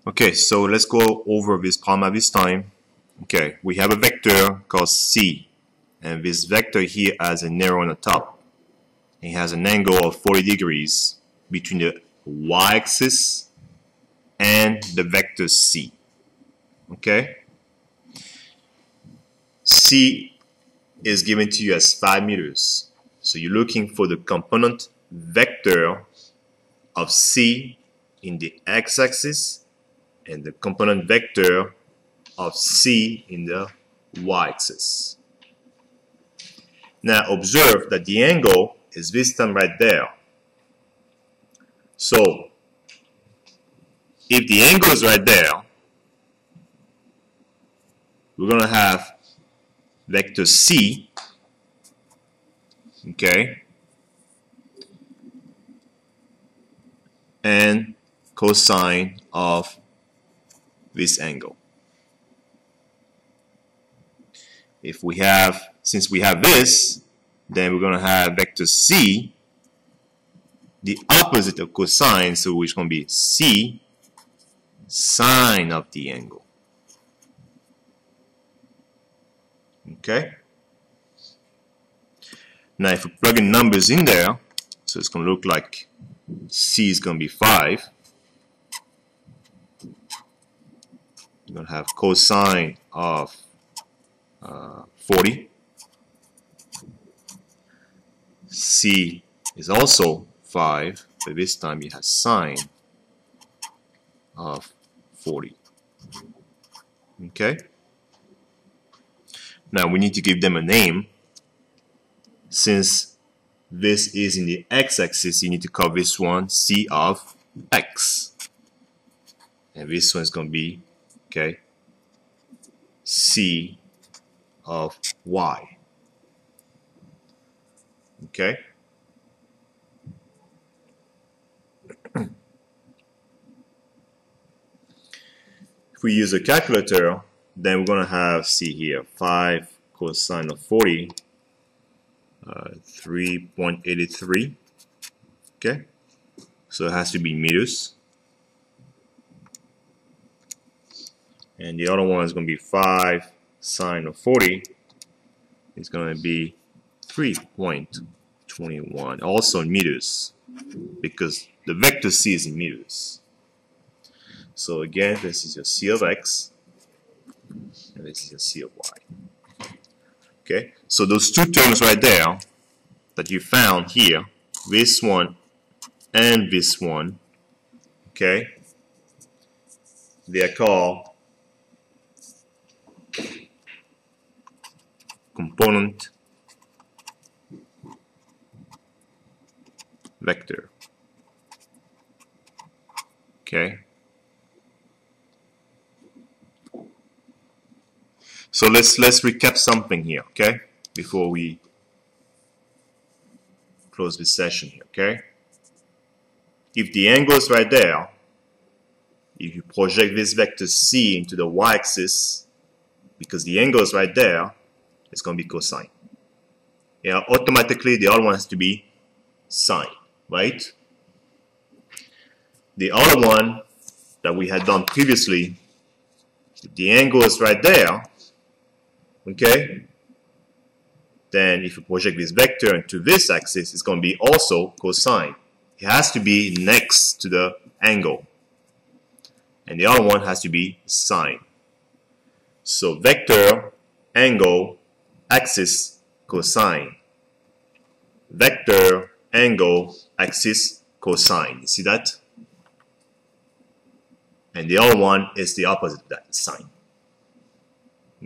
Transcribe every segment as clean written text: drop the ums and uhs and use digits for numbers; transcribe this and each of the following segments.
Okay, so let's go over this problem at this time. Okay, we have a vector called C, and this vector here has an arrow on the top. It has an angle of 40 degrees between the y-axis and the vector C. Okay? C is given to you as 5 meters. So you're looking for the component vector of C in the x-axis and the component vector of C in the y-axis. Now observe that the angle is this time right there. So if the angle is right there, we're going to have vector C, okay, and cosine of this angle. If we have, since we have this, then we're going to have vector C, the opposite of cosine, so which is going to be C sine of the angle. Okay? Now if we plug in numbers in there, so it's going to look like C is going to be 5. We're going to have cosine of 40. C is also 5, but this time it has sine of 40. Okay? Now we need to give them a name. Since this is in the x-axis, you need to call this one C of x. And this one is going to be, okay, C of y. Okay? If we use a calculator, then we're going to have, see here, 5 cosine of 40, 3.83. Okay? So it has to be meters. And the other one is going to be 5 sine of 40. It's going to be 3.21, also in meters, because the vector C is in meters. So again, this is your C of x, and this is your C of y. Okay, so those two terms right there that you found here, this one and this one, okay, they are called component vector. Okay. So let's recap something here, okay? Before we close this session here, okay? If the angle is right there, if you project this vector C into the y-axis, because the angle is right there, it's going to be cosine. Yeah, automatically the other one has to be sine, right? The other one that we had done previously, if the angle is right there, okay, then if you project this vector into this axis, it's going to be also cosine. It has to be next to the angle, and the other one has to be sine. So vector, angle, axis, cosine. Vector, angle, axis, cosine. You see that? And the other one is the opposite of that, sine.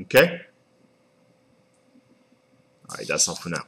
Okay? Alright, that's all for now.